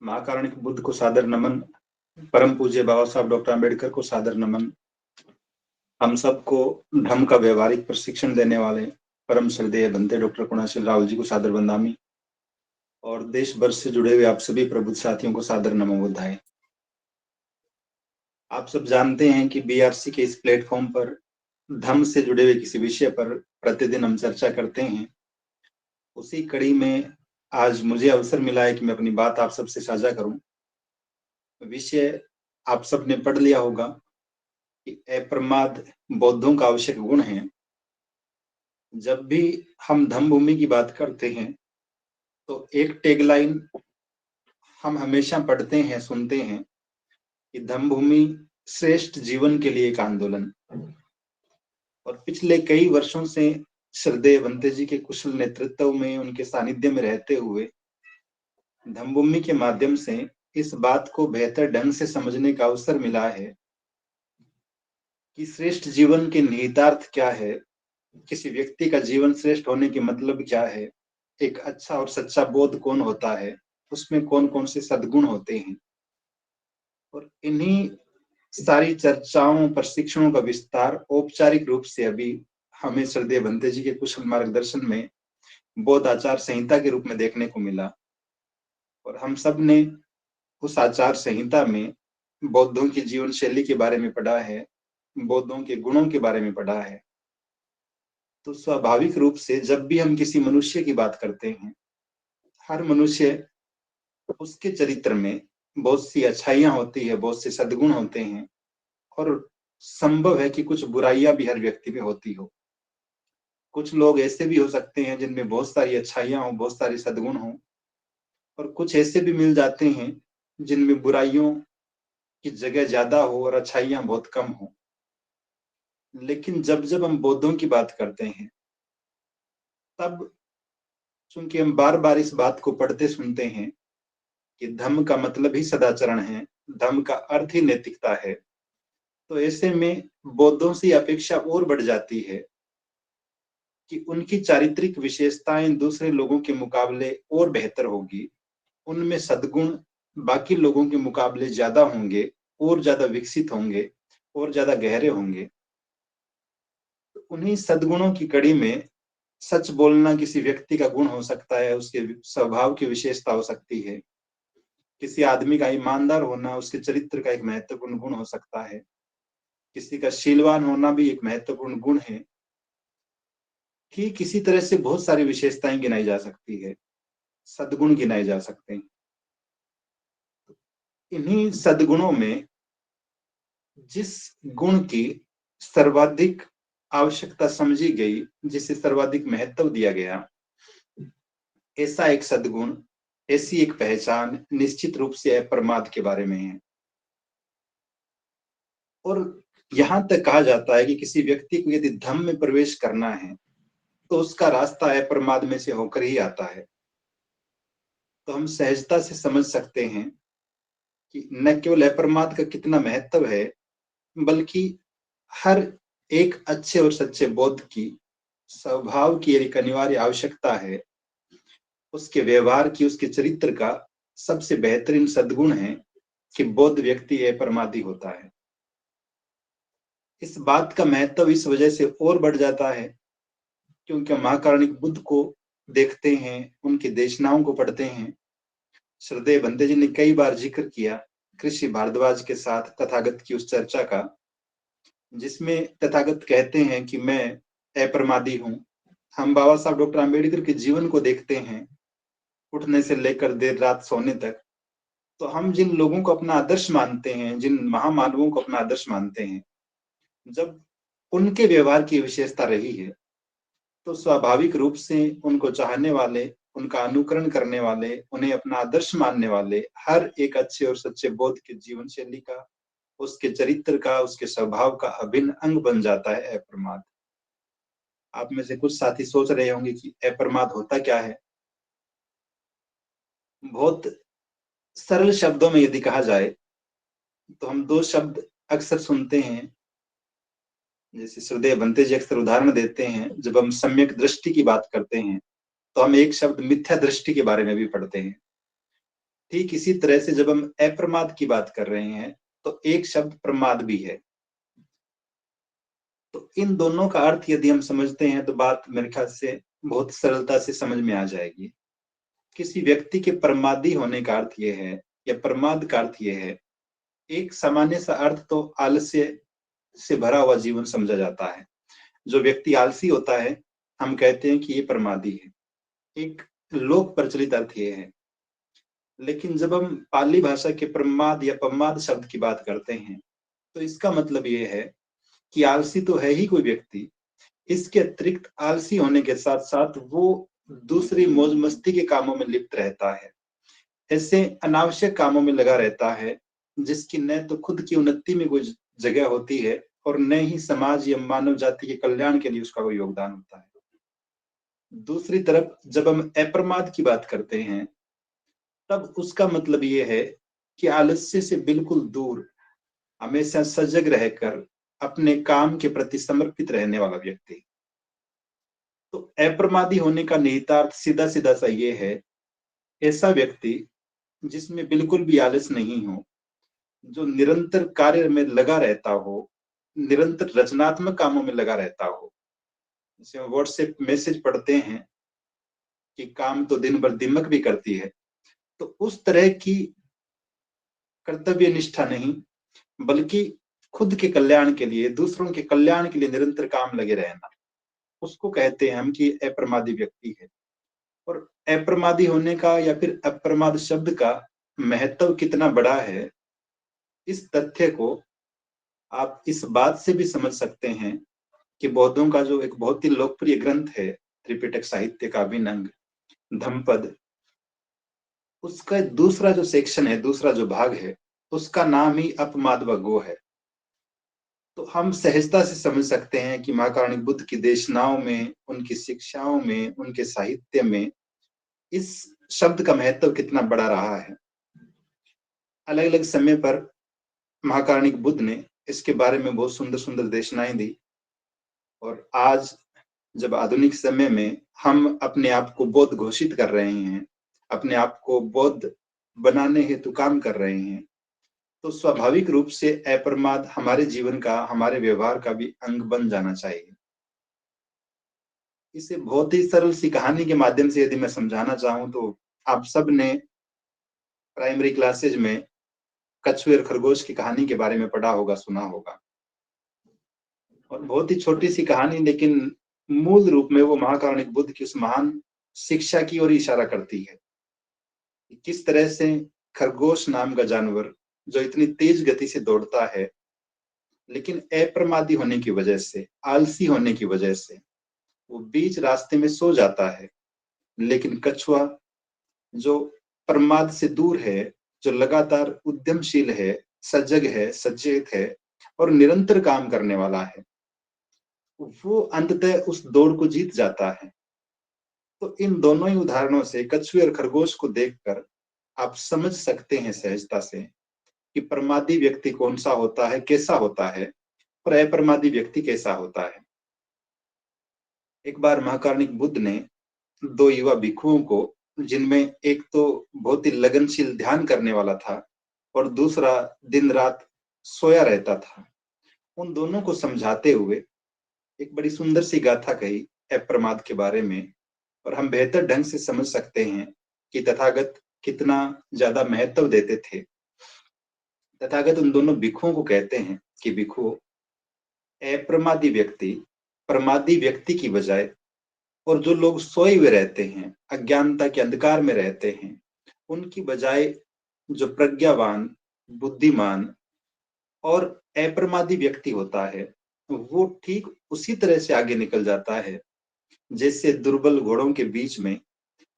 महाकारुणिक बुद्ध को सादर नमन। परम पूज्य बाबा साहब डॉक्टर आम्बेडकर को सादर नमन। हम सबको धम्म का व्यवहारिक प्रशिक्षण देने वाले परम श्रद्धेय बनते डॉक्टर कुणाशील राहुल जी को सादर वंदामी और देश भर से जुड़े हुए आप सभी प्रबुद्ध साथियों को सादर नमो बुद्धाय। आप सब जानते हैं कि बीआरसी के इस प्लेटफॉर्म पर धम्म से जुड़े हुए किसी विषय पर प्रतिदिन हम चर्चा करते हैं। उसी कड़ी में आज मुझे अवसर मिला है कि मैं अपनी बात आप सबसे साझा करूं। विषय आप सबने पढ़ लिया होगा कि अप्रमाद बौद्धों का आवश्यक गुण है। जब भी हम धम्म भूमि की बात करते हैं तो एक टैगलाइन हम हमेशा पढ़ते हैं, सुनते हैं कि धम्म भूमि श्रेष्ठ जीवन के लिए एक आंदोलन। और पिछले कई वर्षों से श्रद्धेय बनते जी के कुशल नेतृत्व में, उनके सानिध्य में रहते हुए धम्म भूमि के माध्यम से इस बात को बेहतर ढंग से समझने का अवसर मिला है कि श्रेष्ठ जीवन के निहितार्थ क्या है, किसी व्यक्ति का जीवन श्रेष्ठ होने के मतलब क्या है, एक अच्छा और सच्चा बोध कौन होता है, उसमें कौन कौन से सद्गुण होते हैं। और इन्हीं सारी चर्चाओं, प्रशिक्षणों का विस्तार औपचारिक रूप से अभी हमें श्रद्धेय बनते जी के कुशल मार्गदर्शन में बौद्ध आचार संहिता के रूप में देखने को मिला। और हम सब ने उस आचार संहिता में बौद्धों की जीवन शैली के बारे में पढ़ा है, बौद्धों के गुणों के बारे में पढ़ा है। तो स्वाभाविक रूप से जब भी हम किसी मनुष्य की बात करते हैं, हर मनुष्य, उसके चरित्र में बहुत सी अच्छाइयां होती है, बहुत से सद्गुण होते हैं और संभव है कि कुछ बुराइयां भी हर व्यक्ति में होती हो। कुछ लोग ऐसे भी हो सकते हैं जिनमें बहुत सारी अच्छाइयां हो, बहुत सारे सद्गुण हो, और कुछ ऐसे भी मिल जाते हैं जिनमें बुराइयों की जगह ज्यादा हो और अच्छाइयां बहुत कम हो। लेकिन जब जब हम बौद्धों की बात करते हैं तब चूंकि हम बार बार इस बात को पढ़ते सुनते हैं कि धम्म का मतलब ही सदाचरण है, धम्म का अर्थ ही नैतिकता है, तो ऐसे में बौद्धों से अपेक्षा और बढ़ जाती है कि उनकी चारित्रिक विशेषताएं दूसरे लोगों के मुकाबले और बेहतर होगी, उनमें सद्गुण बाकी लोगों के मुकाबले ज्यादा होंगे और ज्यादा विकसित होंगे और ज्यादा गहरे होंगे। उन्हीं सद्गुणों की कड़ी में सच बोलना किसी व्यक्ति का गुण हो सकता है, उसके स्वभाव की विशेषता हो सकती है। किसी आदमी का ईमानदार होना उसके चरित्र का एक महत्वपूर्ण गुण हो सकता है। किसी का शीलवान होना भी एक महत्वपूर्ण गुण है कि किसी तरह से बहुत सारी विशेषताएं गिनाई जा सकती है, सद्गुण गिनाए जा सकते हैं। इन्हीं सद्गुणों में जिस गुण की सर्वाधिक आवश्यकता समझी गई, जिसे सर्वाधिक महत्व दिया गया, ऐसा एक सद्गुण, ऐसी एक पहचान निश्चित रूप से अप्रमाद के बारे में है। और यहां तक कहा जाता है कि किसी व्यक्ति को यदि धम्म में प्रवेश करना है तो उसका रास्ता अप्रमाद में से होकर ही आता है। तो हम सहजता से समझ सकते हैं कि न केवल अप्रमाद का कितना महत्व है, बल्कि हर एक अच्छे और सच्चे बौद्ध की स्वभाव की एक अनिवार्य आवश्यकता है, उसके व्यवहार की, उसके चरित्र का सबसे बेहतरीन सद्गुण है कि बौद्ध व्यक्ति अप्रमादी होता है। इस बात का महत्व इस वजह से और बढ़ जाता है क्योंकि महाकारुणिक बुद्ध को देखते हैं, उनकी देशनाओं को पढ़ते हैं। श्रद्धेय बनते जी ने कई बार जिक्र किया कृषि भारद्वाज के साथ तथागत की उस चर्चा का, जिसमें तथागत कहते हैं कि मैं अप्रमादी हूं। हम बाबा साहब डॉक्टर आम्बेडकर के जीवन को देखते हैं, उठने से लेकर देर रात सोने तक। तो हम जिन लोगों को अपना आदर्श मानते हैं, जिन महामानवों को अपना आदर्श मानते हैं, जब उनके व्यवहार की विशेषता रही है तो स्वाभाविक रूप से उनको चाहने वाले, उनका अनुकरण करने वाले, उन्हें अपना आदर्श मानने वाले हर एक अच्छे और सच्चे बौद्ध के जीवन शैली का, उसके चरित्र का, उसके स्वभाव का अभिन्न अंग बन जाता है अप्रमाद। आप में से कुछ साथी सोच रहे होंगे कि अप्रमाद होता क्या है। बहुत सरल शब्दों में यदि कहा जाए तो हम दो शब्द अक्सर सुनते हैं, जैसे श्रद्धेय बनते जी अक्सर उदाहरण देते हैं। जब हम सम्यक दृष्टि की बात करते हैं तो हम एक शब्द मिथ्या दृष्टि के बारे में भी पढ़ते हैं। ठीक इसी तरह से जब हम अप्रमाद की बात कर रहे हैं तो एक शब्द प्रमाद भी है। तो इन दोनों का अर्थ यदि हम समझते हैं तो बात मेरे ख्याल से बहुत सरलता से समझ में आ जाएगी। किसी व्यक्ति के प्रमादी होने का अर्थ यह है, या प्रमाद का अर्थ यह है, एक सामान्य सा अर्थ तो आलस्य से भरा हुआ जीवन समझा जाता है। जो व्यक्ति आलसी होता है हम कहते हैं कि ये प्रमादी है, एक लोक प्रचलित अर्थ ये है। लेकिन जब हम पाली भाषा के प्रमाद या प्रमाद शब्द की बात करते हैं तो इसका मतलब ये है कि आलसी तो है ही कोई व्यक्ति, इसके अतिरिक्त आलसी होने के साथ साथ वो दूसरी मौज मस्ती के कामों में लिप्त रहता है, ऐसे अनावश्यक कामों में लगा रहता है जिसकी न तो खुद की उन्नति में कोई जगह होती है और न ही समाज या मानव जाति के कल्याण के लिए उसका कोई योगदान होता है। दूसरी तरफ जब हम अप्रमाद की बात करते हैं तब उसका मतलब ये है कि आलस्य से बिल्कुल दूर, हमेशा सजग रहकर अपने काम के प्रति समर्पित रहने वाला व्यक्ति। तो अप्रमादी होने का निहितार्थ सीधा सीधा सा ये है, ऐसा व्यक्ति जिसमें बिल्कुल भी आलस नहीं हो, जो निरंतर कार्य में लगा रहता हो, निरंतर रचनात्मक कामों में लगा रहता हो। जैसे हम व्हाट्सएप मैसेज पढ़ते हैं कि काम तो दिन भर दिमक भी करती है, तो उस तरह की कर्तव्य निष्ठा नहीं, बल्कि खुद के कल्याण के लिए, दूसरों के कल्याण के लिए निरंतर काम लगे रहना, उसको कहते हैं हम कि अप्रमादी व्यक्ति है। और अप्रमादी होने का या फिर अप्रमाद शब्द का महत्व कितना बड़ा है, इस तथ्य को आप इस बात से भी समझ सकते हैं कि बौद्धों का जो एक बहुत ही लोकप्रिय ग्रंथ है, त्रिपिटक साहित्य का अभिनंग धम्मपद, उसका दूसरा जो सेक्शन है, दूसरा जो भाग है, उसका नाम ही अपमाद व गो है। तो हम सहजता से समझ सकते हैं कि महाकारुणिक बुद्ध की देशनाओं में, उनकी शिक्षाओं में, उनके साहित्य में इस शब्द का महत्व कितना बड़ा रहा है। अलग अलग समय पर महाकारुणिक बुद्ध ने इसके बारे में बहुत सुंदर सुंदर देशनाएं दी। और आज जब आधुनिक समय में हम अपने आप को बौद्ध घोषित कर रहे हैं, अपने आप को बौद्ध बनाने हेतु काम कर रहे हैं, तो स्वाभाविक रूप से अप्रमाद हमारे जीवन का, हमारे व्यवहार का भी अंग बन जाना चाहिए। इसे बहुत ही सरल सी कहानी के माध्यम से यदि मैं समझाना चाहूं तो आप सब ने प्राइमरी क्लासेज में कछुए और खरगोश की कहानी के बारे में पढ़ा होगा, सुना होगा। और बहुत ही छोटी सी कहानी, लेकिन मूल रूप में वो महाकारुणिक बुद्ध की उस महान शिक्षा की ओर इशारा करती है। किस तरह से खरगोश नाम का जानवर जो इतनी तेज गति से दौड़ता है, लेकिन अप्रमादी होने की वजह से, आलसी होने की वजह से वो बीच रास्ते में सो जाता है। लेकिन कछुआ जो प्रमाद से दूर है, जो लगातार उद्यमशील है, सजग है, सचेत है और निरंतर काम करने वाला है, वो अंततः उस दौड़ को जीत जाता है। तो इन दोनों ही उदाहरणों से, कछुए और खरगोश को देखकर आप समझ सकते हैं सहजता से कि प्रमादी व्यक्ति कौन सा होता है, कैसा होता है, और अप्रमादी व्यक्ति कैसा होता है। एक बार महाकारुणिक बुद्ध ने दो युवा भिक्षुओं को, जिनमें एक तो बहुत ही लगनशील ध्यान करने वाला था और दूसरा दिन रात सोया रहता था, उन दोनों को समझाते हुए एक बड़ी सुंदर सी गाथा कही अप्रमाद के बारे में। और हम बेहतर ढंग से समझ सकते हैं कि तथागत कितना ज्यादा महत्व देते थे। तथागत उन दोनों भिक्षुओं को कहते हैं कि भिक्षुओं, अप्रमादी व्यक्ति प्रमादी व्यक्ति की बजाय, और जो लोग सोए हुए रहते हैं, अज्ञानता के अंधकार में रहते हैं, उनकी बजाय जो प्रज्ञावान, बुद्धिमान और अप्रमादी व्यक्ति होता है, वो ठीक उसी तरह से आगे निकल जाता है जैसे दुर्बल घोड़ों के बीच में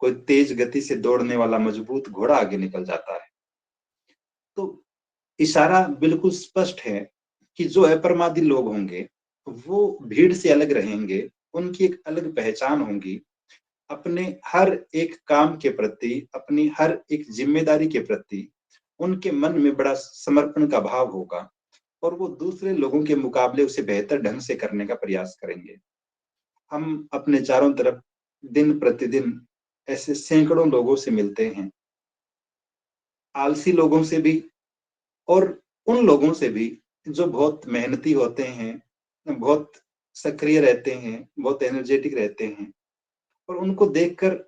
कोई तेज गति से दौड़ने वाला मजबूत घोड़ा आगे निकल जाता है। तो इशारा बिल्कुल स्पष्ट है कि जो अप्रमादी लोग होंगे वो भीड़ से अलग रहेंगे, उनकी एक अलग पहचान होगी, अपने हर एक काम के प्रति, अपनी हर एक जिम्मेदारी के प्रति उनके मन में बड़ा समर्पण का भाव होगा और वो दूसरे लोगों के मुकाबले उसे बेहतर ढंग से करने का प्रयास करेंगे। हम अपने चारों तरफ दिन प्रतिदिन ऐसे सैकड़ों लोगों से मिलते हैं आलसी लोगों से भी और उन लोगों से भी जो बहुत मेहनती होते हैं, बहुत सक्रिय रहते हैं, बहुत एनर्जेटिक रहते हैं, और उनको देखकर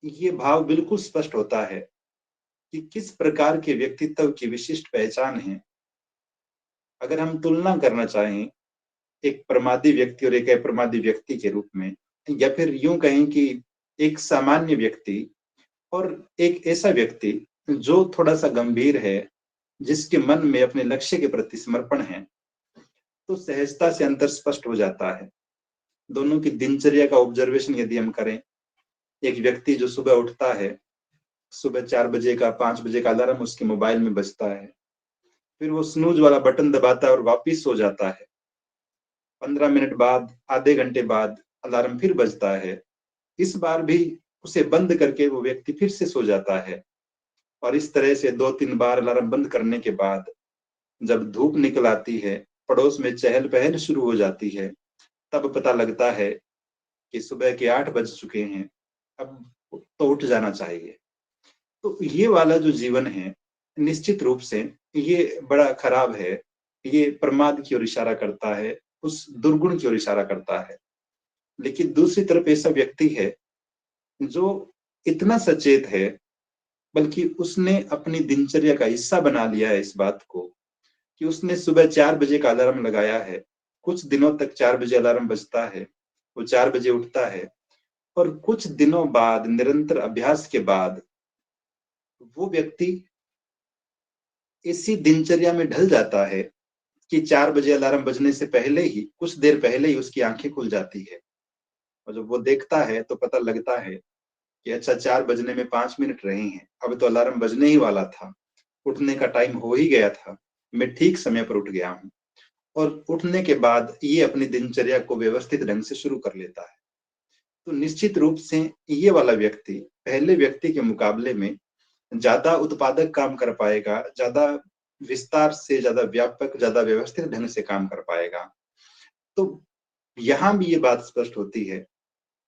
ये भाव बिल्कुल स्पष्ट होता है कि किस प्रकार के व्यक्तित्व की विशिष्ट पहचान है। अगर हम तुलना करना चाहें एक प्रमादी व्यक्ति और एक अप्रमादी व्यक्ति के रूप में, या फिर यूं कहें कि एक सामान्य व्यक्ति और एक ऐसा व्यक्ति जो थोड़ा सा गंभीर है, जिसके मन में अपने लक्ष्य के प्रति समर्पण है, तो सहजता से अंतर स्पष्ट हो जाता है। दोनों की दिनचर्या का ऑब्जर्वेशन यदि हम करें, एक व्यक्ति जो सुबह उठता है, सुबह 4 बजे का 5 बजे का अलार्म उसके मोबाइल में बजता है, फिर वो स्नूज वाला बटन दबाता है और वापिस सो जाता है। 15 मिनट बाद, आधे घंटे बाद अलार्म फिर बजता है, इस बार भी उसे बंद करके वो व्यक्ति फिर से सो जाता है। और इस तरह से 2-3 बार अलार्म बंद करने के बाद जब धूप निकल आती है, पड़ोस में चहल पहल शुरू हो जाती है, तब पता लगता है कि सुबह के 8 बज चुके हैं, अब तो उठ जाना चाहिए। तो ये वाला जो जीवन है, निश्चित रूप से ये बड़ा खराब है। ये प्रमाद की ओर इशारा करता है, उस दुर्गुण की ओर इशारा करता है। लेकिन दूसरी तरफ ऐसा व्यक्ति है जो इतना सचेत है, बल्कि उसने अपनी दिनचर्या का हिस्सा बना लिया है इस बात को, कि उसने सुबह 4 बजे का अलार्म लगाया है। कुछ दिनों तक 4 बजे अलार्म बजता है, वो 4 बजे उठता है, और कुछ दिनों बाद निरंतर अभ्यास के बाद वो व्यक्ति इसी दिनचर्या में ढल जाता है कि 4 बजे अलार्म बजने से पहले ही, कुछ देर पहले ही उसकी आंखें खुल जाती है। और जब वो देखता है तो पता लगता है कि अच्छा 4 बजने में 5 मिनट रहे हैं, अब तो अलार्म बजने ही वाला था, उठने का टाइम हो ही गया था, मैं ठीक समय पर उठ गया हूँ। और उठने के बाद ये अपनी दिनचर्या को व्यवस्थित ढंग से शुरू कर लेता है। तो निश्चित रूप से ये वाला व्यक्ति पहले व्यक्ति के मुकाबले में ज्यादा उत्पादक काम कर पाएगा, ज्यादा विस्तार से, ज्यादा व्यापक, ज्यादा व्यवस्थित ढंग से काम कर पाएगा। तो यहाँ भी ये बात स्पष्ट होती है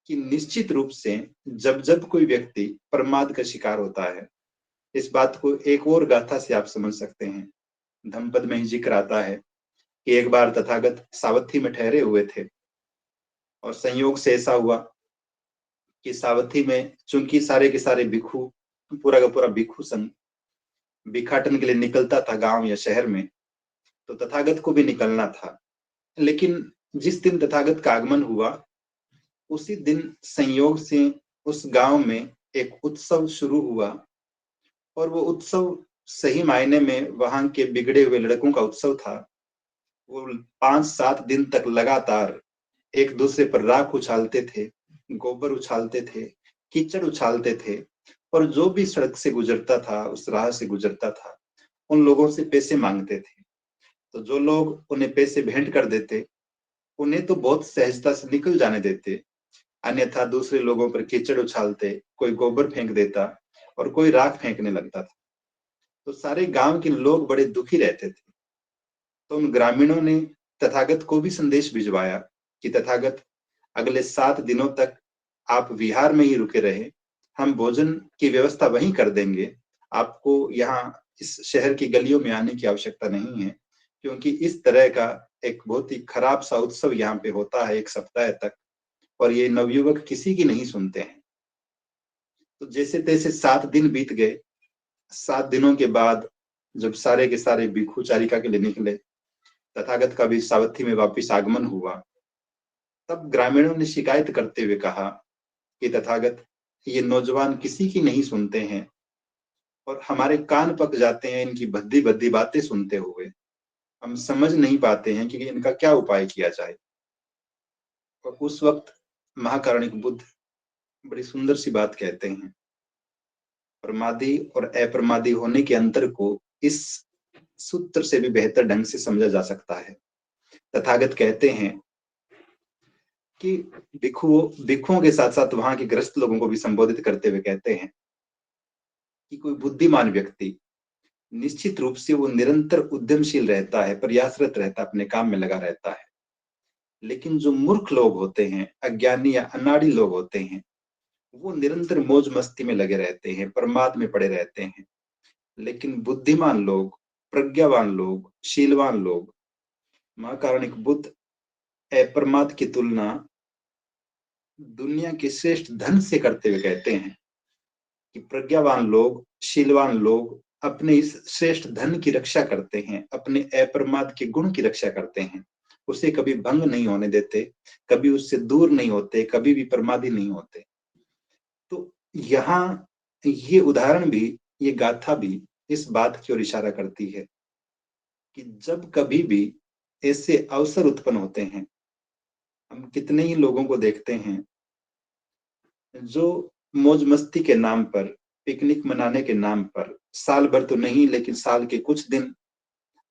कि निश्चित रूप से जब जब कोई व्यक्ति प्रमाद का शिकार होता है, इस बात को एक और गाथा से आप समझ सकते हैं। धम्मपद में ही जिक्र आता है कि एक बार तथागत सावथी में ठहरे हुए थे, और संयोग से ऐसा हुआ कि सावथी में चूंकि सारे के सारे भिक्षु, पूरा का पूरा भिक्षु संघ भिक्षाटन के लिए निकलता था गांव या शहर में, तो तथागत को भी निकलना था। लेकिन जिस दिन तथागत का आगमन हुआ, उसी दिन संयोग से उस गांव में एक उत्सव शुरू हुआ, और वो उत्सव सही मायने में वहां के बिगड़े हुए लड़कों का उत्सव था। वो 5-7 दिन तक लगातार एक दूसरे पर राख उछालते थे, गोबर उछालते थे, कीचड़ उछालते थे, और जो भी सड़क से गुजरता था, उस राह से गुजरता था, उन लोगों से पैसे मांगते थे। तो जो लोग उन्हें पैसे भेंट कर देते, उन्हें तो बहुत सहजता से निकल जाने देते, अन्यथा दूसरे लोगों पर कीचड़ उछालते, कोई गोबर फेंक देता और कोई राख फेंकने लगता था। तो सारे गांव के लोग बड़े दुखी रहते थे। तो उन ग्रामीणों ने तथागत को भी संदेश भिजवाया कि तथागत, अगले 7 दिनों तक आप विहार में ही रुके रहे, हम भोजन की व्यवस्था वहीं कर देंगे, आपको यहाँ इस शहर की गलियों में आने की आवश्यकता नहीं है, क्योंकि इस तरह का एक बहुत ही खराब सा उत्सव यहाँ पे होता है 1 सप्ताह तक, और ये नवयुवक किसी की नहीं सुनते हैं। तो जैसे तैसे 7 दिन बीत गए। 7 दिनों के बाद जब सारे के सारे भिक्षु चारिका के लिए निकले, तथागत का भी सावथी में वापिस आगमन हुआ, तब ग्रामीणों ने शिकायत करते हुए कहा कि तथागत, ये नौजवान किसी की नहीं सुनते हैं, और हमारे कान पक जाते हैं इनकी भद्दी भद्दी बातें सुनते हुए। हम समझ नहीं पाते हैं कि इनका क्या उपाय किया जाए। और उस वक्त महाकारुणिक बुद्ध बड़ी सुंदर सी बात कहते हैं। प्रमादी और अप्रमादी होने के अंतर को इस सूत्र से भी बेहतर ढंग से समझा जा सकता है। तथागत कहते हैं कि भिक्षुओं के साथ साथ वहां के ग्रस्त लोगों को भी संबोधित करते हुए कहते हैं कि कोई बुद्धिमान व्यक्ति निश्चित रूप से वो निरंतर उद्यमशील रहता है, प्रयासरत रहता है, अपने काम में लगा रहता है। लेकिन जो मूर्ख लोग होते हैं, अज्ञानी या अनाड़ी लोग होते हैं, वो निरंतर मौज मस्ती में लगे रहते हैं, प्रमाद में पड़े रहते हैं। लेकिन बुद्धिमान लोग, प्रज्ञावान लोग, शीलवान लोग महाकारुणिक बुद्ध अप्रमाद की तुलना दुनिया के श्रेष्ठ धन से करते हुए कहते हैं कि प्रज्ञावान लोग, शीलवान लोग अपने इस श्रेष्ठ धन की रक्षा करते हैं, अपने अप्रमाद के गुण की रक्षा करते हैं, उसे कभी भंग नहीं होने देते, कभी उससे दूर नहीं होते, कभी भी प्रमादी नहीं होते। तो यहाँ ये उदाहरण भी, ये गाथा भी इस बात की ओर इशारा करती है कि जब कभी भी ऐसे अवसर उत्पन्न होते हैं, हम कितने ही लोगों को देखते हैं जो मौज मस्ती के नाम पर, पिकनिक मनाने के नाम पर, साल भर तो नहीं लेकिन साल के कुछ दिन,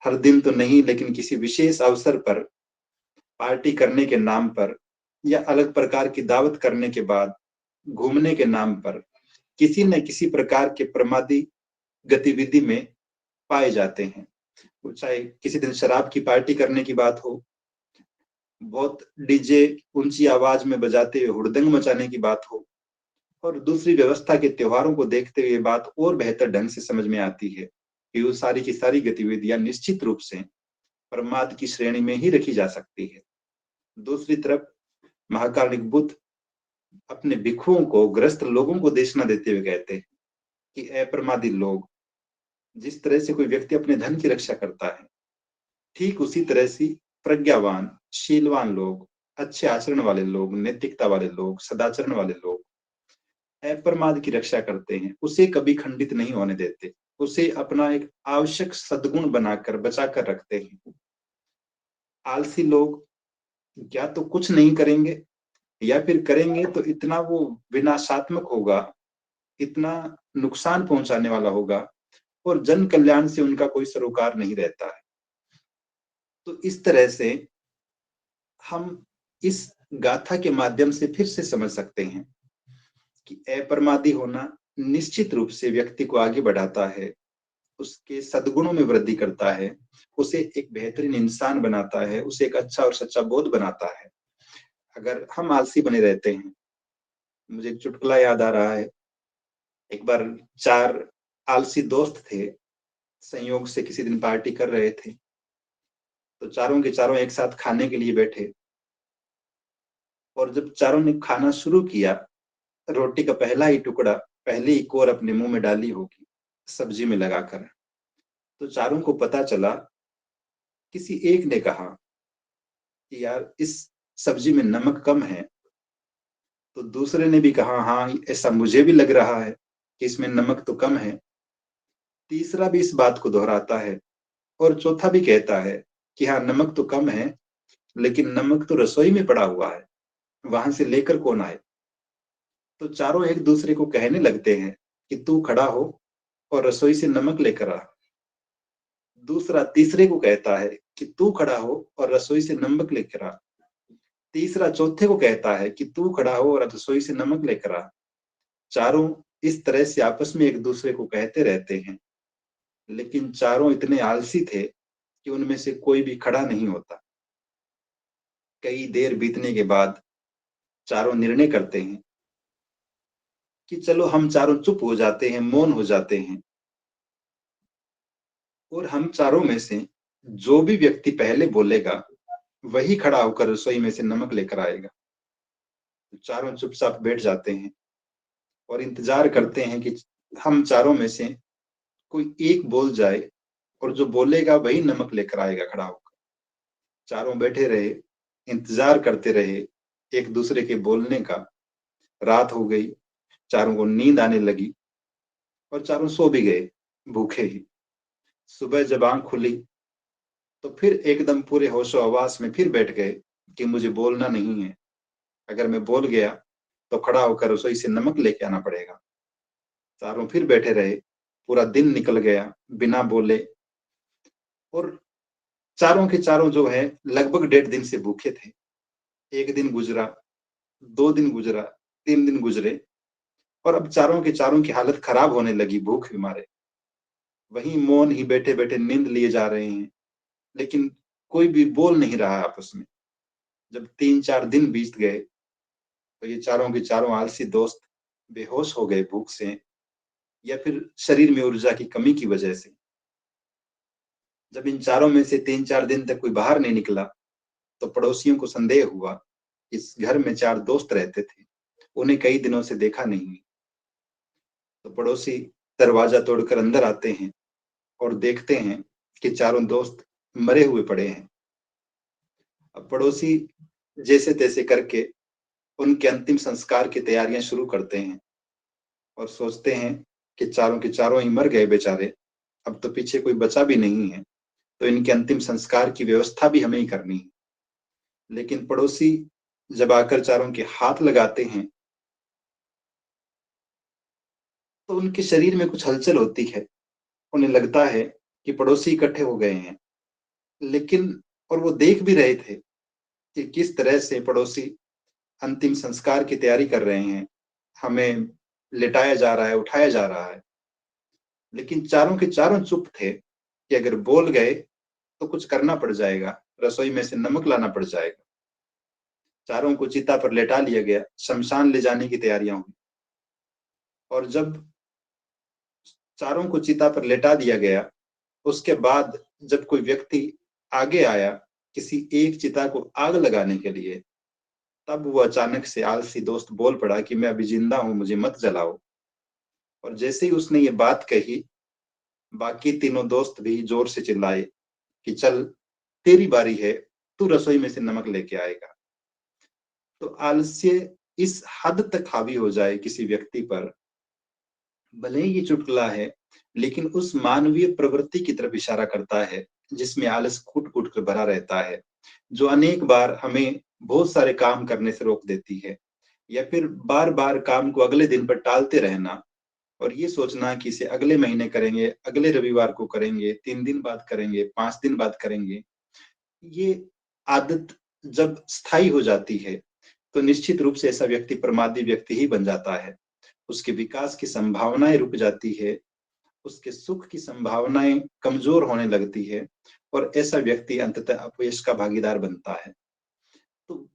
हर दिन तो नहीं लेकिन किसी विशेष अवसर पर पार्टी करने के नाम पर या अलग प्रकार की दावत करने के बाद घूमने के नाम पर किसी न किसी प्रकार के प्रमादी गतिविधि में पाए जाते हैं। वो चाहे किसी दिन शराब की पार्टी करने की बात हो, बहुत डीजे ऊंची आवाज में बजाते हुए हुड़दंग मचाने की बात हो, और दूसरी व्यवस्था के त्योहारों को देखते हुए बात और बेहतर ढंग से समझ में आती है कि वो सारी की सारी गतिविधियां निश्चित रूप से प्रमाद की श्रेणी में ही रखी जा सकती है। दूसरी तरफ महाकारुणिक बुद्ध अपने भिक्षुओं को, ग्रस्त लोगों को देशना देते हुए कहते हैं कि अप्रमादी लोग, जिस तरह से कोई व्यक्ति अपने धन की रक्षा करता है, ठीक उसी तरह से प्रज्ञावान, शीलवान लोग, अच्छे आचरण वाले लोग, नैतिकता वाले लोग, सदाचरण वाले लोग अप्रमाद की रक्षा करते हैं, उसे कभी खंडित नहीं होने देते, उसे अपना एक आवश्यक सद्गुण बनाकर बचा कर रखते हैं। आलसी लोग या तो कुछ नहीं करेंगे या फिर करेंगे तो इतना वो विनाशात्मक होगा, इतना नुकसान पहुंचाने वाला होगा, और जन कल्याण से उनका कोई सरोकार नहीं रहता है। तो इस तरह से हम इस गाथा के माध्यम से फिर से समझ सकते हैं कि अप्रमादी होना निश्चित रूप से व्यक्ति को आगे बढ़ाता है, उसके सद्गुणों में वृद्धि करता है, उसे एक बेहतरीन इंसान बनाता है, उसे एक अच्छा और सच्चा बोध बनाता है। अगर हम आलसी बने रहते हैं, मुझे एक चुटकुला याद आ रहा है। एक बार 4 आलसी दोस्त थे, संयोग से किसी दिन पार्टी कर रहे थे, तो चारों के चारों एक साथ खाने के लिए बैठे, और जब चारों ने खाना शुरू किया, रोटी का पहला ही टुकड़ा पहले ही कोर अपने मुंह में डाली होगी सब्जी में लगाकर, तो चारों को पता चला। किसी एक ने कहा कि यार इस सब्जी में नमक कम है, तो दूसरे ने भी कहा हाँ ऐसा मुझे भी लग रहा है कि इसमें नमक तो कम है। तीसरा भी इस बात को दोहराता है, और चौथा भी कहता है कि हाँ नमक तो कम है, लेकिन नमक तो रसोई में पड़ा हुआ है, वहां से लेकर कौन आए। तो चारों एक दूसरे को कहने लगते हैं कि तू खड़ा हो और रसोई से नमक लेकर आ। दूसरा तीसरे को कहता है कि तू खड़ा हो और रसोई से नमक लेकर आ। तीसरा चौथे को कहता है कि तू खड़ा हो और रसोई से नमक लेकर आ। चारों इस तरह से आपस में एक दूसरे को कहते रहते हैं, लेकिन चारों इतने आलसी थे कि उनमें से कोई भी खड़ा नहीं होता। कई देर बीतने के बाद चारों निर्णय करते हैं कि चलो हम चारों चुप हो जाते हैं, मौन हो जाते हैं, और हम चारों में से जो भी व्यक्ति पहले बोलेगा वही खड़ा होकर रसोई में से नमक लेकर आएगा। तो चारों चुपचाप बैठ जाते हैं और इंतजार करते हैं कि हम चारों में से कोई एक बोल जाए, और जो बोलेगा वही नमक लेकर आएगा खड़ा होकर। चारों बैठे रहे, इंतजार करते रहे एक दूसरे के बोलने का। रात हो गई, चारों को नींद आने लगी, और चारों सो भी गए भूखे ही। सुबह जब आंख खुली तो फिर एकदम पूरे होशो हवास में फिर बैठ गए कि मुझे बोलना नहीं है, अगर मैं बोल गया तो खड़ा होकर रसोई से नमक लेके आना पड़ेगा। चारों फिर बैठे रहे, पूरा दिन निकल गया बिना बोले, और चारों के चारों जो है लगभग 1.5 दिन से भूखे थे। एक दिन गुजरा, 2 दिन गुजरा, 3 दिन गुजरे, और अब चारों के चारों की हालत खराब होने लगी भूख के मारे। वहीं मौन ही बैठे बैठे नींद लिए जा रहे हैं, लेकिन कोई भी बोल नहीं रहा आपस में। जब 3-4 दिन बीत गए तो ये चारों के चारों आलसी दोस्त बेहोश हो गए भूख से, या फिर शरीर में ऊर्जा की कमी की वजह से। जब इन चारों में से 3-4 दिन तक कोई बाहर नहीं निकला, तो पड़ोसियों को संदेह हुआ, इस घर में 4 दोस्त रहते थे, उन्हें कई दिनों से देखा नहीं। तो पड़ोसी दरवाजा तोड़कर अंदर आते हैं और देखते हैं कि चारों दोस्त मरे हुए पड़े हैं। अब पड़ोसी जैसे-तैसे करके उनके अंतिम संस्कार की तैयारियां शुरू करते हैं और सोचते हैं कि चारों के चारों ही मर गए बेचारे, अब तो पीछे कोई बचा भी नहीं है, तो इनके अंतिम संस्कार की व्यवस्था भी हमें ही करनी है। लेकिन पड़ोसी जब आकर चारों के हाथ लगाते हैं, तो उनके शरीर में कुछ हलचल होती है। उन्हें लगता है कि पड़ोसी इकट्ठे हो गए हैं, लेकिन और वो देख भी रहे थे कि किस तरह से पड़ोसी अंतिम संस्कार की तैयारी कर रहे हैं। हमें लिटाया जा रहा है, उठाया जा रहा है। लेकिन चारों के चारों चुप थे कि अगर बोल गए तो कुछ करना पड़ जाएगा, रसोई में से नमक लाना पड़ जाएगा। चारों को चिता पर लेटा लिया गया, शमशान ले जाने की तैयारियां हुई। और जब चारों को चिता पर लेटा दिया गया, उसके बाद जब कोई व्यक्ति आगे आया किसी एक चिता को आग लगाने के लिए, तब वो अचानक से आलसी दोस्त बोल पड़ा कि मैं अभी जिंदा हूं, मुझे मत जलाओ। और जैसे ही उसने ये बात कही, बाकी तीनों दोस्त भी जोर से चिल्लाए कि चल, तेरी बारी है, तू रसोई में से नमक लेके आएगा। तो आलस्य इस हद तक हावी हो जाए किसी व्यक्ति पर, भले ही ये चुटकुला है, लेकिन उस मानवीय प्रवृत्ति की तरफ इशारा करता है जिसमें आलस कूट-कूट कर भरा रहता है, जो अनेक बार हमें बहुत सारे काम करने से रोक देती है, या फिर बार-बार काम को अगले दिन पर टालते रहना और ये सोचना कि इसे अगले महीने करेंगे, अगले रविवार को करेंगे, 3 दिन बाद करेंगे, 5 दिन बाद करेंगे। ये आदत जब स्थायी हो जाती है, तो निश्चित रूप से ऐसा व्यक्ति प्रमादी व्यक्ति ही बन जाता है। उसके विकास की संभावनाएँ रुक जाती है, उसके सुख की संभावनाएँ कमज़ोर होने लगती है और ऐसा व्यक्ति अंततः अपयश का भागीदार बनता है। तो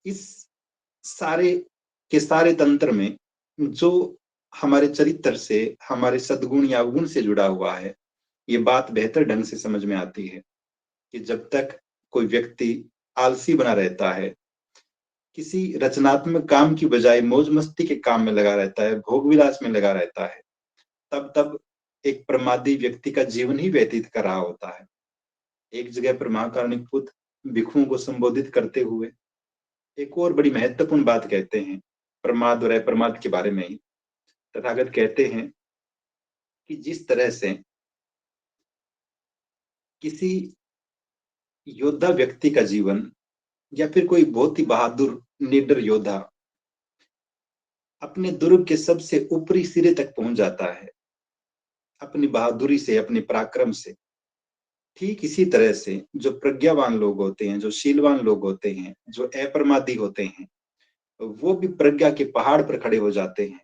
इस सारे के सारे तंत्र में जो हमारे चरित्र से, हमारे सद्गुण या अवगुण से जुड़ा हुआ है, ये बात बेहतर ढंग से समझ में आती है कि जब तक कोई व्यक्ति आलसी बना रहता है, किसी रचनात्मक काम की बजाय मौज-मस्ती के काम में लगा रहता है, भोग-विलास में लगा रहता है, तब एक प्रमादी व्यक्ति का जीवन ही व्यतीत कर रहा होता है। एक जगह पर महाकारुणिक बुद्ध भिक्षुओं को संबोधित करते हुए एक और बड़ी महत्वपूर्ण बात कहते हैं, प्रमाद और अप्रमाद के बारे में ही। तथागत कहते हैं कि जिस तरह से किसी योद्धा व्यक्ति का जीवन या फिर कोई बहुत ही बहादुर निडर योद्धा अपने दुर्ग के सबसे ऊपरी सिरे तक पहुंच जाता है, अपनी बहादुरी से, अपने पराक्रम से। ठीक इसी तरह से जो प्रज्ञावान लोग होते हैं, जो शीलवान लोग होते हैं, जो अप्रमादी होते हैं, वो भी प्रज्ञा के पहाड़ पर खड़े हो जाते हैं।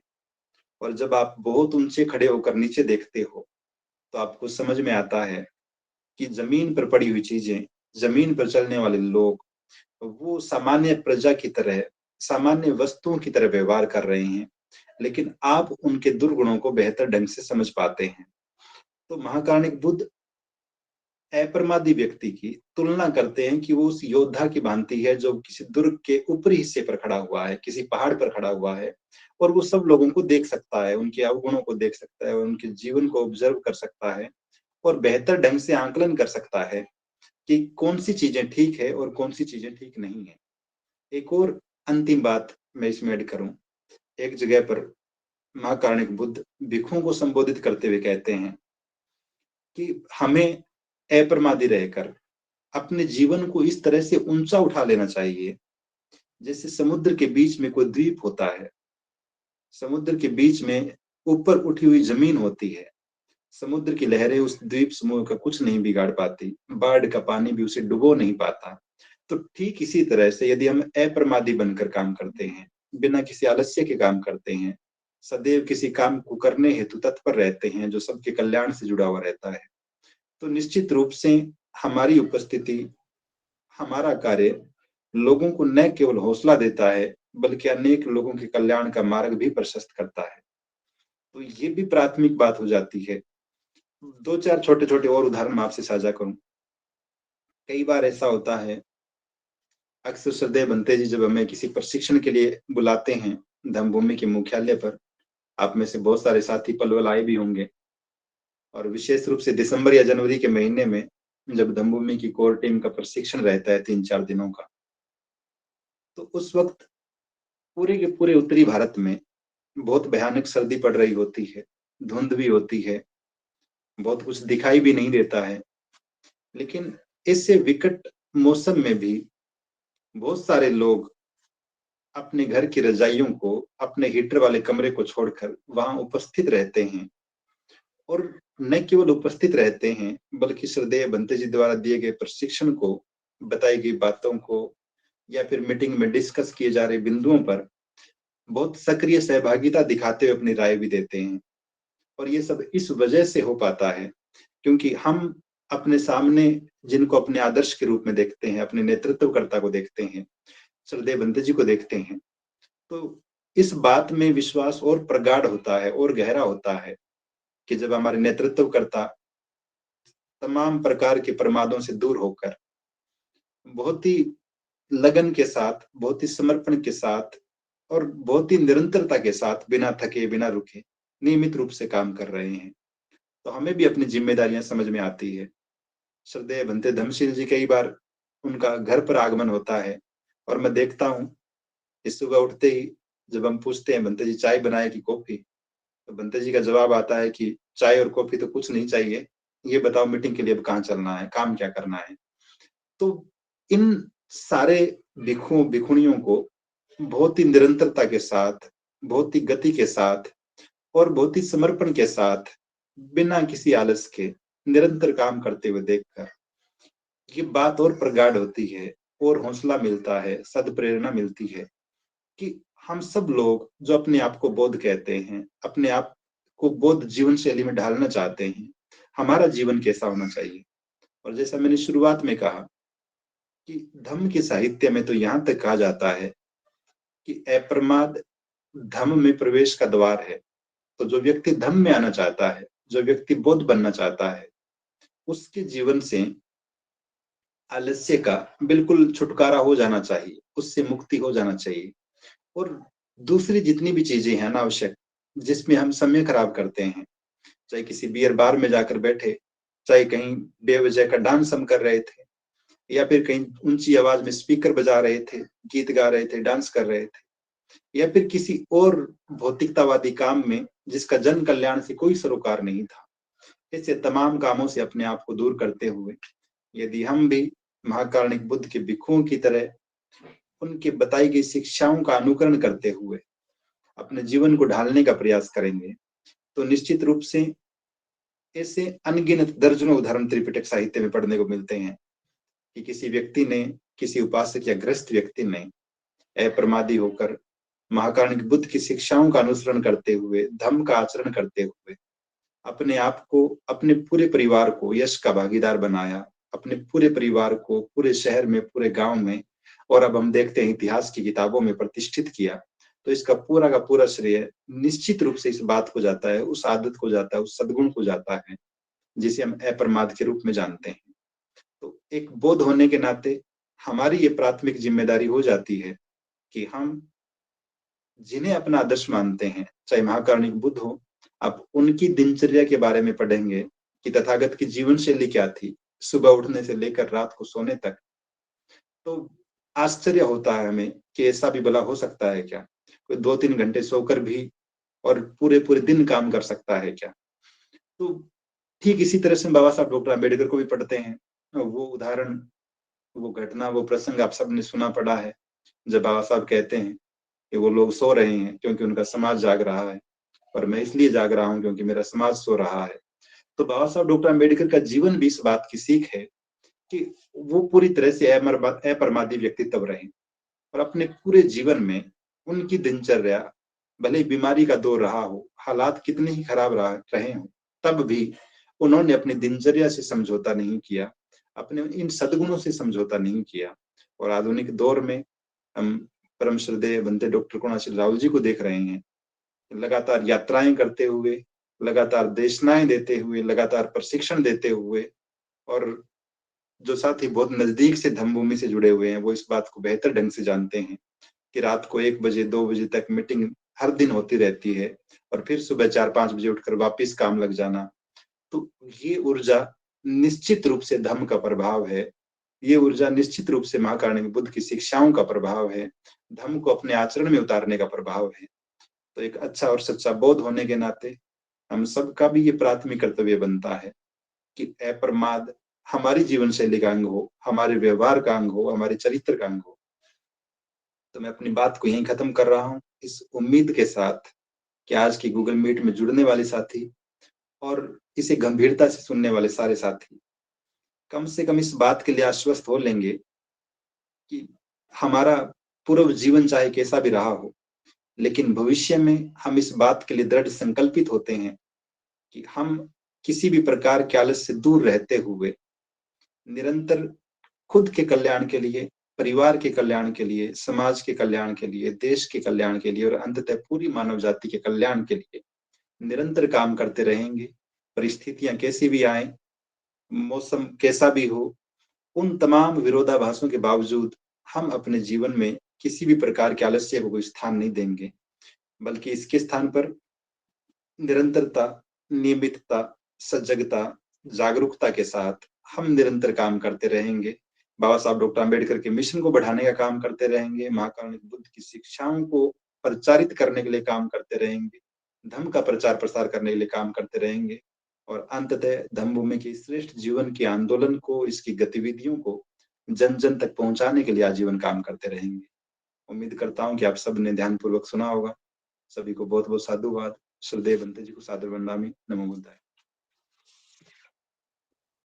और जब आप बहुत ऊंचे खड़े होकर नीचे देखते हो, तो आपको समझ में आता है कि जमीन पर पड़ी हुई चीजें, जमीन पर चलने वाले लोग, वो सामान्य प्रजा की तरह, सामान्य वस्तुओं की तरह व्यवहार कर रहे हैं, लेकिन आप उनके दुर्गुणों को बेहतर ढंग से समझ पाते हैं। तो महाकारुणिक बुद्ध अप्रमादी व्यक्ति की तुलना करते हैं कि वो उस योद्धा की भांति है जो किसी दुर्ग के ऊपरी हिस्से पर खड़ा हुआ है, किसी पहाड़ पर खड़ा हुआ है और वो सब लोगों को देख सकता है, उनके अवगुणों को देख सकता है, उनके जीवन को ऑब्जर्व कर सकता है और बेहतर ढंग से आकलन कर सकता है कि कौन सी चीजें ठीक है और कौन सी चीजें ठीक नहीं है। एक और अंतिम बात मैं इसमें ऐड करूं, एक जगह पर महाकारुणिक बुद्ध भिक्षुओं को संबोधित करते हुए कहते हैं कि हमें अप्रमादी रहकर अपने जीवन को इस तरह से ऊंचा उठा लेना चाहिए जैसे समुद्र के बीच में कोई द्वीप होता है। समुद्र के बीच में ऊपर उठी हुई जमीन होती है। समुद्र की लहरें उस द्वीप समूह का कुछ नहीं बिगाड़ पाती, बाढ़ का पानी भी उसे डुबो नहीं पाता। तो ठीक इसी तरह से यदि हम अप्रमादी बनकर काम करते हैं, बिना किसी आलस्य के काम करते हैं, सदैव किसी काम को करने हेतु तत्पर रहते हैं जो सबके कल्याण से जुड़ा हुआ रहता है, तो निश्चित रूप से हमारी उपस्थिति, हमारा कार्य लोगों को न केवल हौसला देता है, बल्कि अनेक लोगों के कल्याण का मार्ग भी प्रशस्त करता है। तो ये भी प्राथमिक बात हो जाती है। 2-4 छोटे-छोटे और उदाहरण मैं आपसे साझा करूँ। कई बार ऐसा होता है, अक्सर श्रद्धेय बनते जी जब हमें किसी प्रशिक्षण के लिए बुलाते हैं, धम्मभूमि के मुख्यालय पर, आप में से बहुत सारे साथी पलवल आए भी होंगे। और विशेष रूप से दिसंबर या जनवरी के महीने में जब धम्मभूमि की कोर टीम का प्रशिक्षण रहता है 3-4 दिनों का, तो उस वक़्त पूरे के पूरे उत्तरी भारत में बहुत भयानक सर्दी पड़ रही होती है, धुंध भी होती है, बहुत कुछ दिखाई भी नहीं देता है। लेकिन ऐसे विकट मौसम में भी बहुत सारे लोग अपने घर की रज़ाइयों को, अपने हीटर वाले कमरे को छोड़कर वहाँ उपस्थित रहते हैं और न केवल उपस्थित रहते हैं, बल्कि श्रद्धेय भंते जी द्वारा दिए गए प्रशिक्षण को, बताई गई बातों को या फिर मीटिंग में डिस्कस किए जा रहे बिंदुओं पर बहुत सक्रिय सहभागिता दिखाते हुए अपनी राय भी देते हैं। और ये सब इस वजह से हो पाता है क्योंकि हम अपने सामने जिनको अपने आदर्श के रूप में देखते हैं, अपने नेतृत्वकर्ता को देखते हैं, श्रद्धेय भंते जी को देखते हैं, तो इस बात में विश्वास और प्रगाढ़ होता है और गहरा होता है कि जब हमारे नेतृत्वकर्ता तमाम प्रकार के प्रमादों से दूर होकर बहुत ही लगन के साथ, बहुत ही समर्पण के साथ और बहुत ही निरंतरता के साथ, बिना थके, बिना रुके, नियमित रूप से काम कर रहे हैं, तो हमें भी अपनी ज़िम्मेदारियाँ समझ में आती है। श्रद्धेय भंते धम्मशील जी कई बार उनका घर पर आगमन होता है और मैं देखता हूँ कि सुबह उठते ही जब हम पूछते हैं, "भंते जी चाय बनाए कि कॉफ़ी?" तो भंते जी का जवाब आता है कि, "चाय और कॉफ़ी तो कुछ नहीं चाहिए, ये बताओ मीटिंग के लिए अब कहाँ चलना है, काम क्या करना है?" तो इन सारे भिखुओं-भिखुणियों को बहुत ही निरंतरता के साथ, बहुत ही गति के साथ और बहुत ही समर्पण के साथ, बिना किसी आलस के निरंतर काम करते हुए देखकर ये बात और प्रगाढ़ होती है और हौसला मिलता है, सद्प्रेरणा मिलती है कि हम सब लोग जो अपने आप को बौद्ध कहते हैं, अपने आप को बौद्ध जीवन शैली में ढालना चाहते हैं, हमारा जीवन कैसा होना चाहिए? और जैसा मैंने शुरुआत में कहा कि धम्म के साहित्य में तो यहाँ तक कहा जाता है कि अप्रमाद धम्म में प्रवेश का द्वार है। तो जो व्यक्ति धम्म में आना चाहता है, जो व्यक्ति बौद्ध बनना चाहता है, उसके जीवन से आलस्य का बिल्कुल छुटकारा हो जाना चाहिए, उससे मुक्ति हो जाना चाहिए। और दूसरी जितनी भी चीज़ें हैं अनावश्यक, जिसमें हम समय खराब करते हैं, चाहे किसी बियर बार में जाकर बैठे, चाहे कहीं बेवजह का डांस हम कर रहे थे या फिर कहीं ऊँची आवाज़ में स्पीकर बजा रहे थे, गीत गा रहे थे, डांस कर रहे थे या फिर किसी और भौतिकतावादी काम में जिसका जन कल्याण से कोई सरोकार नहीं था। ऐसे तमाम कामों से अपने आप को दूर करते हुए यदि हम भी महाकारुणिक बुद्ध के भिक्षुओं की तरह उनकी बताई गई शिक्षाओं का अनुकरण करते हुए अपने जीवन को ढालने का प्रयास करेंगे, तो निश्चित रूप से ऐसे अनगिनत दर्जनों उदाहरण त्रिपिटक साहित्य में पढ़ने को मिलते हैं कि किसी व्यक्ति ने, किसी उपासक या ग्रस्त व्यक्ति ने अप्रमादी होकर महाकारुणिक बुद्ध की शिक्षाओं का अनुसरण करते हुए, धम्म का आचरण करते हुए अपने आप को, अपने पूरे परिवार को यश का भागीदार बनाया, अपने पूरे परिवार को पूरे शहर में, पूरे गाँव में और अब हम देखते हैं इतिहास की किताबों में प्रतिष्ठित किया। तो इसका पूरा का पूरा श्रेय निश्चित रूप से इस बात को जाता है, उस आदत को जाता है, उस सद्गुण को जाता है, जिसे हम अप्रमाद के रूप में जानते हैं। तो एक बौद्ध होने के नाते हमारी ये प्राथमिक ज़िम्मेदारी हो जाती है कि हम जिन्हें अपना आदर्श मानते हैं, चाहे महाकारुणिक बुद्ध हो, आप उनकी दिनचर्या के बारे में पढ़ेंगे कि तथागत की जीवन शैली क्या थी, सुबह उठने से लेकर रात को सोने तक। तो आश्चर्य होता है हमें कि ऐसा भी भला हो सकता है क्या? कोई 2-3 घंटे सोकर भी और पूरे-पूरे दिन काम कर सकता है क्या? तो ठीक इसी तरह से बाबा साहब डॉक्टर अम्बेडकर को भी पढ़ते हैं। वो उदाहरण, वो घटना, वो प्रसंग आप सबने सुना पढ़ा है, जब बाबा साहब कहते हैं कि वो लोग सो रहे हैं क्योंकि उनका समाज जाग रहा है और मैं इसलिए जाग रहा हूँ क्योंकि मेरा समाज सो रहा है। तो बाबा साहब डॉक्टर अम्बेडकर का जीवन भी इस बात की सीख है कि वो पूरी तरह से अप्रमादी व्यक्ति तब रहे और अपने पूरे जीवन में उनकी दिनचर्या भले ही बीमारी का दौर रहा हो, हालात कितने ही खराब रहे हों, तब भी उन्होंने अपनी दिनचर्या से समझौता नहीं किया, अपने इन सद्गुणों से समझौता नहीं किया। और आधुनिक दौर में हम परम श्रद्धेय बनते डॉक्टर करुणाशील राहुल जी को देख रहे हैं लगातार यात्राएं करते हुए, लगातार देशनाएं देते हुए, लगातार प्रशिक्षण देते हुए, और जो साथी बहुत नजदीक से धम्मभूमि से जुड़े हुए हैं वो इस बात को बेहतर ढंग से जानते हैं कि रात को 1 बजे 2 बजे तक मीटिंग हर दिन होती रहती है और फिर सुबह 4-5 बजे उठकर वापिस काम लग जाना। तो ये ऊर्जा निश्चित रूप से धम्म का प्रभाव है। ये ऊर्जा निश्चित रूप से महाकारुणिक बुद्ध की शिक्षाओं का प्रभाव है। धम्म को अपने आचरण में उतारने का प्रभाव है। तो एक अच्छा और सच्चा बौद्ध होने के नाते हम सबका भी ये प्राथमिक कर्तव्य बनता है कि अप्रमाद हमारी जीवन शैली का अंग हो, हमारे व्यवहार का अंग हो, हमारे चरित्र का अंग हो। तो मैं अपनी बात को यहीं खत्म कर रहा हूँ, इस उम्मीद के साथ कि आज की गूगल मीट में जुड़ने वाले साथी और इसे गंभीरता से सुनने वाले सारे साथी कम से कम इस बात के लिए आश्वस्त हो लेंगे कि हमारा पूर्व जीवन चाहे कैसा भी रहा हो, लेकिन भविष्य में हम इस बात के लिए दृढ़ संकल्पित होते हैं कि हम किसी भी प्रकार के आलस से दूर रहते हुए निरंतर खुद के कल्याण के लिए, परिवार के कल्याण के लिए, समाज के कल्याण के लिए, देश के कल्याण के लिए और अंततः पूरी मानव जाति के कल्याण के लिए निरंतर काम करते रहेंगे। परिस्थितियां कैसी भी आए, मौसम कैसा भी हो, उन तमाम विरोधाभासों के बावजूद हम अपने जीवन में किसी भी प्रकार के आलस्य को कोई स्थान नहीं देंगे, बल्कि इसके स्थान पर निरंतरता, नियमितता, सजगता, जागरूकता के साथ हम निरंतर काम करते रहेंगे। बाबा साहब डॉक्टर अम्बेडकर के मिशन को बढ़ाने का काम करते रहेंगे, महाकारुणिक बुद्ध की शिक्षाओं को प्रचारित करने के लिए काम करते रहेंगे, धम्म का प्रचार प्रसार करने के लिए काम करते रहेंगे और अंततः धम्मभूमि के श्रेष्ठ जीवन के आंदोलन को, इसकी गतिविधियों को जन जन तक पहुंचाने के लिए आजीवन काम करते रहेंगे। उम्मीद करता हूँ कि आप सबने ध्यानपूर्वक सुना होगा। सभी को बहुत बहुत साधुवाद। श्रद्धेय बंते जी को सादर वंदनामि। नमो बुद्धाय।